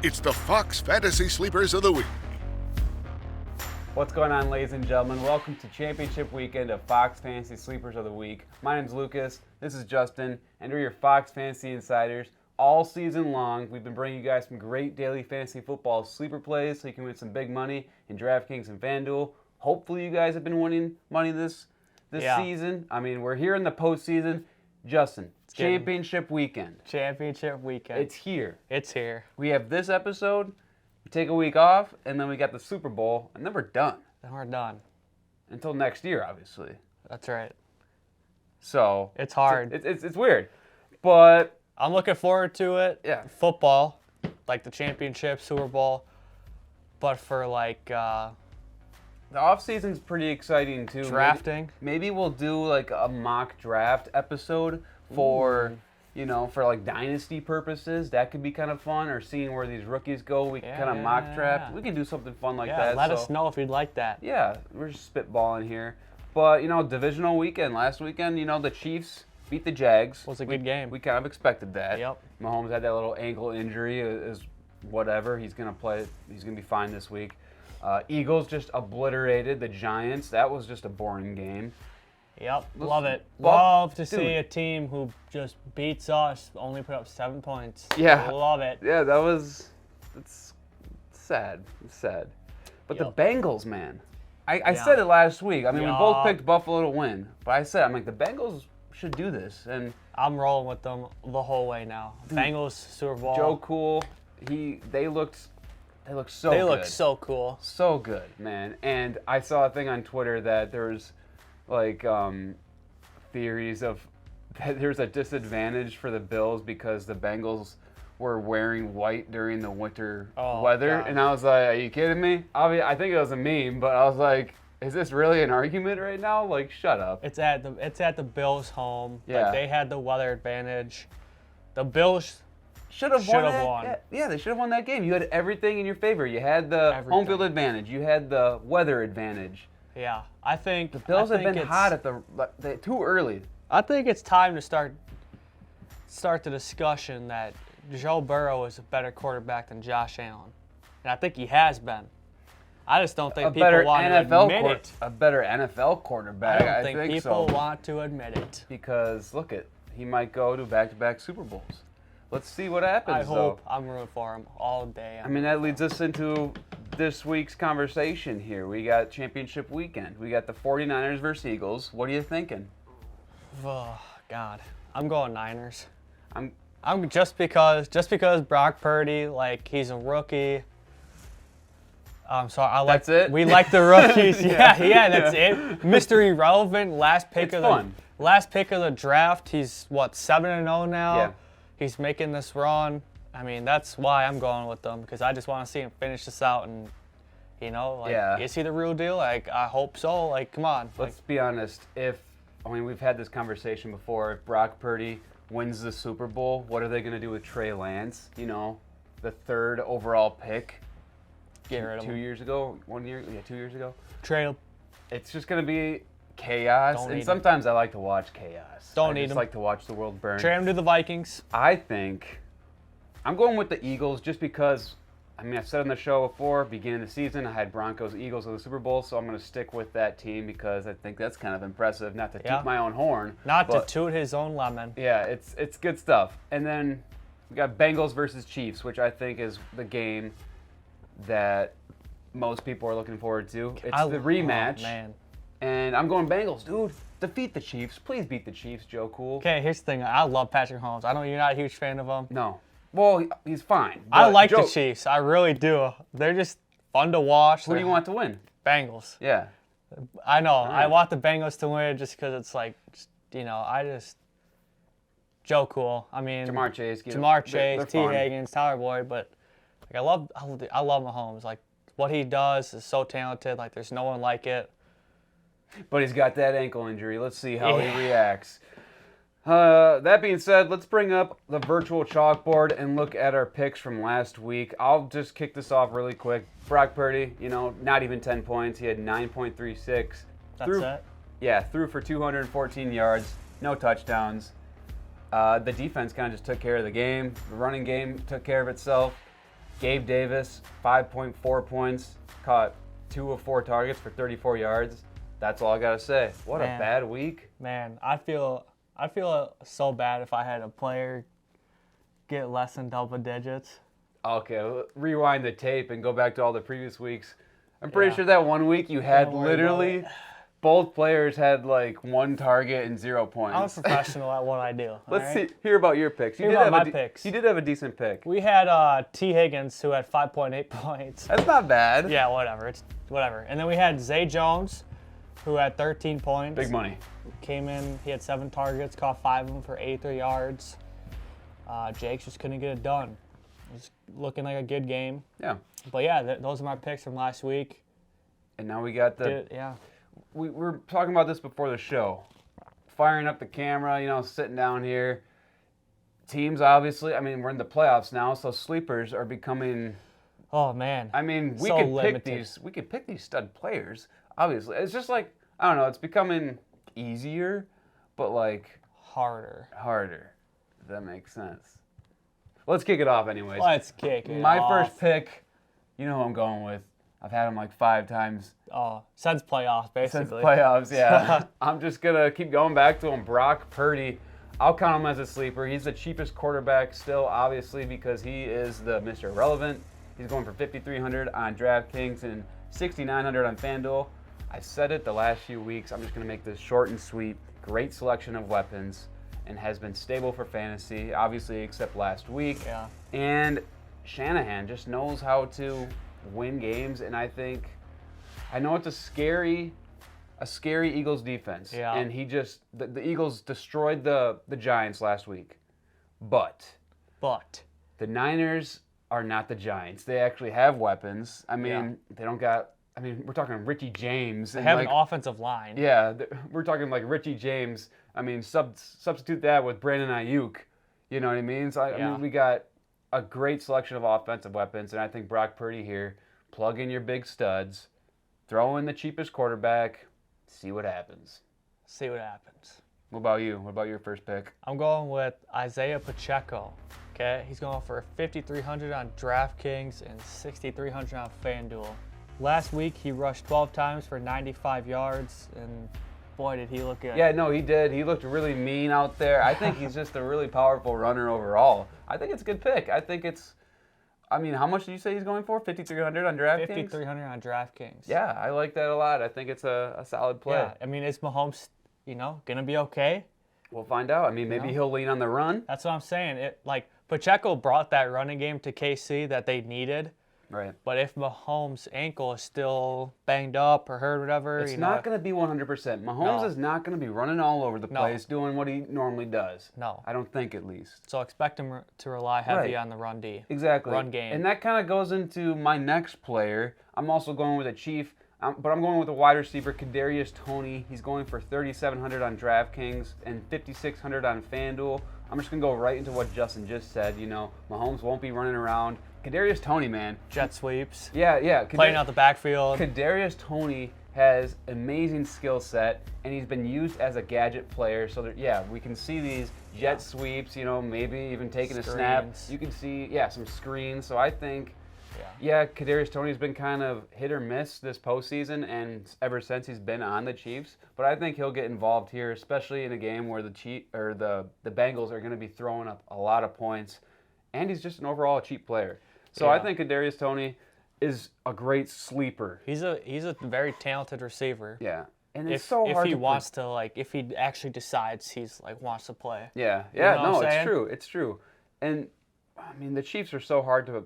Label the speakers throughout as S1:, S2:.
S1: It's the Fox Fantasy Sleepers of the Week.
S2: What's going on, ladies and gentlemen? Welcome to Championship Weekend of Fox Fantasy Sleepers of the Week. My name's Lucas, this is Justin, and we're your Fox Fantasy Insiders. All season long, we've been bringing you guys some great daily fantasy football sleeper plays so you can win some big money in DraftKings and FanDuel. Hopefully you guys have been winning money this season. I mean, we're here in the postseason. Justin, Championship Weekend.
S3: Championship Weekend.
S2: It's here.
S3: It's here.
S2: We have this episode, we take a week off, and then we got the Super Bowl, and then we're done.
S3: Then we're done.
S2: Until next year, obviously.
S3: That's right.
S2: So
S3: It's hard.
S2: It's weird, but
S3: I'm looking forward to it.
S2: Yeah.
S3: Football, like the championship, Super Bowl, but for like
S2: the off season's pretty exciting too.
S3: drafting.
S2: Maybe we'll do like a mock draft episode for for like dynasty purposes. That could be kind of fun. Or seeing where these rookies go, we can kind of mock draft.
S3: Yeah.
S2: We can do something fun like
S3: Yeah,
S2: that.
S3: let us know if you'd like that.
S2: Yeah, we're just spitballing here. But divisional weekend last weekend. The Chiefs beat the Jags.
S3: Was a good game.
S2: We kind of expected that.
S3: Yep.
S2: Mahomes had that little ankle injury. Is whatever. He's gonna play. He's gonna be fine this week. Eagles just obliterated the Giants. That was just a boring game.
S3: Yep. Love it.
S2: Well,
S3: Love to
S2: dude.
S3: see a team who just beats us, only put up 7 points.
S2: Yeah.
S3: Love it.
S2: Yeah, it's sad. It's sad. But
S3: Yep.
S2: the Bengals, man. I
S3: Yeah.
S2: said it last week. I mean, we both
S3: Yeah.
S2: picked Buffalo to win. But I said, I'm like, the Bengals should do this. And
S3: I'm rolling with them the whole way now. Bengals, Super Bowl.
S2: Joe Cool, they looked so
S3: They
S2: good.
S3: look so cool.
S2: So good, man. And I saw a thing on Twitter that there's like theories of that there's a disadvantage for the Bills because the Bengals were wearing white during the winter weather.
S3: God.
S2: And I was like, are you kidding me? I think it was a meme, but I was like, is this really an argument right now? Like, shut up.
S3: It's at the Bills' home.
S2: Yeah.
S3: Like, they had the weather advantage. The Bills
S2: Should have
S3: Should've
S2: won.
S3: won.
S2: Yeah, they should have won that game. You had everything in your favor. You had the home
S3: Everything.
S2: field advantage. You had the weather advantage.
S3: Yeah, I think
S2: The Bills
S3: I
S2: have
S3: think
S2: been
S3: it's-
S2: hot at too early.
S3: I think it's time to start the discussion that Joe Burrow is a better quarterback than Josh Allen, and I think he has been. I just don't think people want to admit it.
S2: A better NFL quarterback.
S3: I don't think people
S2: so.
S3: want to admit it.
S2: Because look he might go to back-to-back Super Bowls. Let's see what happens.
S3: I hope
S2: though.
S3: I'm rooting for him all day.
S2: I mean, that leads us into this week's conversation here. We got Championship Weekend. We got the 49ers versus Eagles. What are you thinking?
S3: Oh God, I'm going Niners.
S2: I'm
S3: just because Brock Purdy, like, he's a rookie. So I like.
S2: That's it?
S3: We like the rookies. yeah, that's it. Mr. Irrelevant, last pick
S2: It's
S3: of
S2: fun.
S3: the last pick of the draft. He's 7-0 now.
S2: Yeah.
S3: He's making this run. I mean, that's why I'm going with them, because I just want to see him finish this out, and
S2: Yeah.
S3: is he the real deal? Like, I hope so. Like, come on.
S2: Let's be honest. We've had this conversation before. If Brock Purdy wins the Super Bowl, what are they going to do with Trey Lance? The third overall pick
S3: Get rid of
S2: 2
S3: him.
S2: years ago, 1 year, 2 years ago.
S3: Trade him.
S2: It's just going to be chaos.
S3: Don't need
S2: And
S3: him.
S2: sometimes I like to watch chaos.
S3: Don't
S2: I
S3: need
S2: just
S3: him.
S2: like to watch the world burn.
S3: Trade him to the Vikings.
S2: I think I'm going with the Eagles just because, I've said on the show before, beginning of the season, I had Broncos, Eagles in the Super Bowl, so I'm going to stick with that team because I think that's kind of impressive. Not to
S3: Yeah.
S2: toot my own horn.
S3: Not
S2: but,
S3: to toot his own lemon.
S2: Yeah, it's good stuff. And then we got Bengals versus Chiefs, which I think is the game that most people are looking forward to. It's the rematch.
S3: Oh, man.
S2: And I'm going Bengals, dude. Defeat the Chiefs. Please beat the Chiefs, Joe Cool.
S3: Okay, here's the thing. I love Patrick Mahomes. I know you're not a huge fan of him.
S2: No. Well, he's fine.
S3: I
S2: but
S3: like
S2: Joe,
S3: the Chiefs. I really do. They're just fun to watch.
S2: Who do you want to win?
S3: Bengals.
S2: Yeah.
S3: I know. I
S2: right.
S3: want the Bengals to win just because it's like, Joe Cool. I mean,
S2: Jamar Chase.
S3: Chase, T.
S2: fun.
S3: Higgins, Tyler Boyd, but like, I love Mahomes. Like, what he does is so talented. Like, there's no one like it.
S2: But he's got that ankle injury. Let's see how
S3: Yeah.
S2: he reacts. That being said, let's bring up the virtual chalkboard and look at our picks from last week. I'll just kick this off really quick. Brock Purdy, not even 10 points. He had 9.36.
S3: That's it.
S2: Yeah, threw for 214 yards, no touchdowns. The defense kind of just took care of the game. The running game took care of itself. Gabe Davis, 5.4 points, caught 2 of 4 targets for 34 yards. That's all I got to say. What a bad week.
S3: Man, I feel so bad if I had a player get less than double digits.
S2: Okay, rewind the tape and go back to all the previous weeks. I'm pretty sure that one week you had literally both players had like 1 target and 0 points.
S3: I'm a professional at what I do.
S2: Let's hear about your picks.
S3: Hear about my picks.
S2: You did have a decent pick.
S3: We had T. Higgins, who had 5.8 points.
S2: That's not bad.
S3: Yeah, whatever. It's whatever. And then we had Zay Jones, who had 13 points.
S2: Big money.
S3: Came in, he had 7 targets, caught 5 of them for 83 yards. Jakes just couldn't get it done. It was looking like a good game.
S2: Yeah.
S3: But yeah, those are my picks from last week.
S2: And now we got we were talking about this before the show. Firing up the camera, sitting down here. Teams, obviously, we're in the playoffs now, so sleepers are becoming.
S3: Oh man.
S2: We could pick these stud players. Obviously, it's just like I don't know. It's becoming easier, but like
S3: harder.
S2: If that makes sense. Let's kick it off, anyways.
S3: Let's kick it
S2: My
S3: off.
S2: first pick. You know who I'm going with. I've had him like 5 times.
S3: Oh, since playoffs, basically.
S2: Since playoffs, yeah. I'm just going to keep going back to him. Brock Purdy. I'll count him as a sleeper. He's the cheapest quarterback still, obviously, because he is the Mr. Irrelevant. He's going for $5,300 on DraftKings and $6,900 on FanDuel. I said it the last few weeks. I'm just going to make this short and sweet. Great selection of weapons and has been stable for fantasy, obviously, except last week.
S3: Yeah.
S2: And Shanahan just knows how to win games, and I know it's a scary Eagles defense.
S3: Yeah.
S2: And the Eagles destroyed the Giants last week. But the Niners are not the Giants. They actually have weapons. They don't got we're talking Richie James.
S3: They have an offensive line.
S2: Yeah, we're talking like Richie James. Substitute that with Brandon Ayuk. You know what I mean? So we got a great selection of offensive weapons, and I think Brock Purdy here, plug in your big studs, throw in the cheapest quarterback, see what happens. What about you? What about your first pick?
S3: I'm going with Isaiah Pacheco. Okay, he's going for $5,300 on DraftKings and $6,300 on FanDuel. Last week he rushed 12 times for 95 yards, and boy, did he look good.
S2: Yeah, no, he did. He looked really mean out there. I think he's just a really powerful runner overall. I think it's a good pick. I think it's, how much did you say he's going for? $5,300 on DraftKings?
S3: $5,300 on DraftKings.
S2: Yeah, I like that a lot. I think it's a solid play.
S3: Yeah, is Mahomes, going to be okay?
S2: We'll find out. Maybe he'll lean on the run.
S3: That's what I'm saying. Pacheco brought that running game to KC that they needed.
S2: Right.
S3: But if Mahomes' ankle is still banged up or hurt or whatever,
S2: it's not going to be 100%. Mahomes is not going to be running all over the place doing what he normally does.
S3: No.
S2: I don't think, at least.
S3: So expect him to rely heavy on the run D.
S2: Exactly.
S3: Run game.
S2: And that kind of goes into my next player. I'm also going with a Chief, but I'm going with a wide receiver, Kadarius Toney. He's going for $3,700 on DraftKings and $5,600 on FanDuel. I'm just going to go right into what Justin just said. Mahomes won't be running around. Kadarius Toney, man.
S3: Jet sweeps.
S2: Yeah.
S3: Playing out the backfield.
S2: Kadarius Toney has amazing skill set, and he's been used as a gadget player. So, we can see these jet sweeps, maybe even taking a snap. You can see, some screens. So I think, Kadarius Toney's been kind of hit or miss this postseason and ever since he's been on the Chiefs. But I think he'll get involved here, especially in a game where the Bengals are going to be throwing up a lot of points. And he's just an overall cheap player. So I think Kadarius Toney is a great sleeper.
S3: He's a very talented receiver.
S2: Yeah. And
S3: it's so hard if he wants to if he actually decides he's wants to play.
S2: Yeah. Yeah, it's true. And the Chiefs are so hard to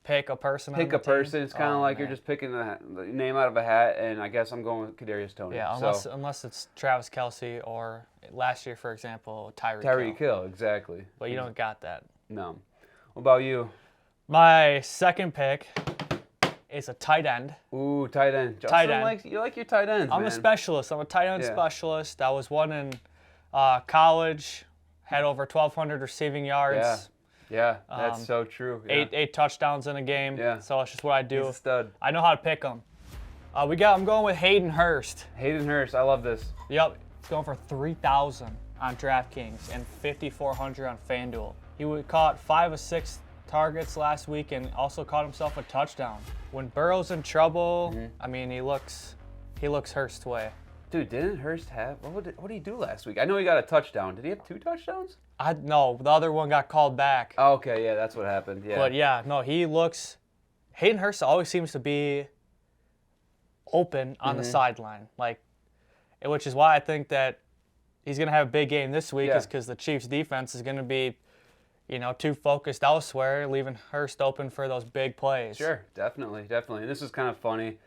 S3: pick a person.
S2: It's kind of like you're just picking the name out of a hat, and I guess I'm going with Kadarius Toney.
S3: Yeah, unless it's Travis Kelce or last year, for example,
S2: Tyreek Hill, exactly.
S3: But you don't got that.
S2: No. What about you?
S3: My second pick is a tight end.
S2: Ooh, tight end. You like your tight ends,
S3: I'm a specialist. I'm a tight end specialist. I was one in college, had over 1,200 receiving yards.
S2: Yeah, that's so true. Yeah.
S3: Eight touchdowns in a game.
S2: Yeah.
S3: So it's just what I do.
S2: He's a stud.
S3: I know how to pick them. I'm going with Hayden Hurst.
S2: Hayden Hurst, I love this.
S3: Yep, he's going for $3,000 on DraftKings and $5,400 on FanDuel. He caught 5 of 6 targets last week and also caught himself a touchdown. When Burrow's in trouble, I mean, he looks Hurst way.
S2: Dude, didn't Hurst have what did he do last week? I know he got a touchdown. Did he have 2 touchdowns?
S3: No, the other one got called back.
S2: Oh, okay, yeah, that's what happened. Yeah.
S3: But yeah, no, Hayden Hurst always seems to be open on the sideline, which is why I think that he's going to have a big game this week, is because the Chiefs' defense is going to be, too focused elsewhere, leaving Hurst open for those big plays.
S2: Sure, definitely. And this is kind of funny.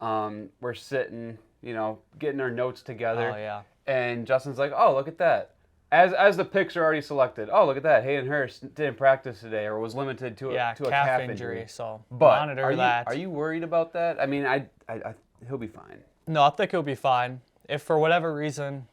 S2: We're sitting, getting our notes together.
S3: Oh, yeah.
S2: And Justin's like, oh, look at that. As the picks are already selected, oh, look at that. Hayden Hurst didn't practice today or was limited to a calf injury.
S3: So
S2: but
S3: monitor that.
S2: Are you worried about that? I mean, he'll be fine.
S3: No, I think he'll be fine. If for whatever reason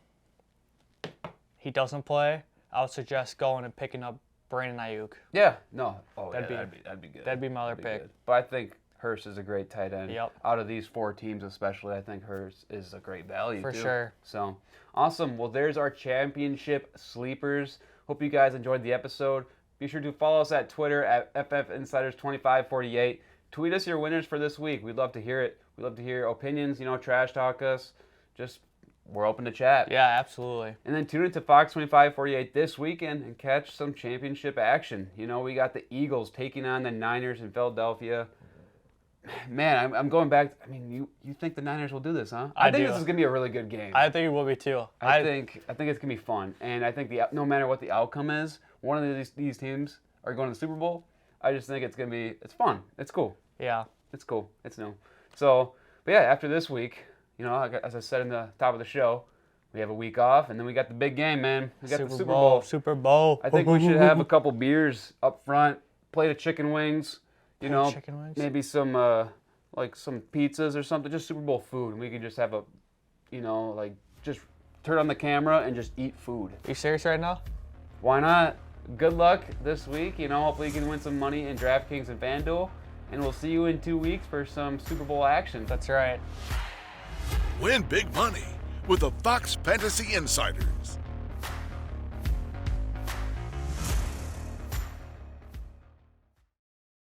S3: he doesn't play, I would suggest going and picking up Brandon Ayuk.
S2: Yeah, no. Oh, that'd be good.
S3: That'd be my other pick.
S2: Good. But I think Hurst is a great tight end.
S3: Yep.
S2: Out of these 4 teams especially, I think Hurst is a great value
S3: for
S2: too.
S3: sure.
S2: So, awesome. Well, there's our championship sleepers. Hope you guys enjoyed the episode. Be sure to follow us at Twitter at FFinsiders2548. Tweet us your winners for this week. We'd love to hear it. We'd love to hear your opinions, trash talk us. We're open to chat.
S3: Yeah, absolutely.
S2: And then tune into Fox 2548 this weekend and catch some championship action. We got the Eagles taking on the Niners in Philadelphia. Man, I'm going back. I mean, you think the Niners will do this, huh? I think this is gonna be a really good game.
S3: I think it will be too.
S2: I think it's gonna be fun, and I think no matter what the outcome is, one of these teams are going to the Super Bowl. I just think it's fun. It's cool.
S3: Yeah,
S2: it's cool. It's new. So, but yeah, after this week, as I said in the top of the show, we have a week off, and then we got the big game, man. We got the Super Bowl.
S3: Super Bowl.
S2: I think we should have a couple beers up front, plate of chicken wings.
S3: Chicken wings?
S2: Maybe some some pizzas or something, just Super Bowl food. We could just have just turn on the camera and just eat food.
S3: Are you serious right now?
S2: Why not? Good luck this week. Hopefully you can win some money in DraftKings and FanDuel. And we'll see you in 2 weeks for some Super Bowl action.
S3: That's right.
S1: Win big money with the Fox Fantasy Insiders.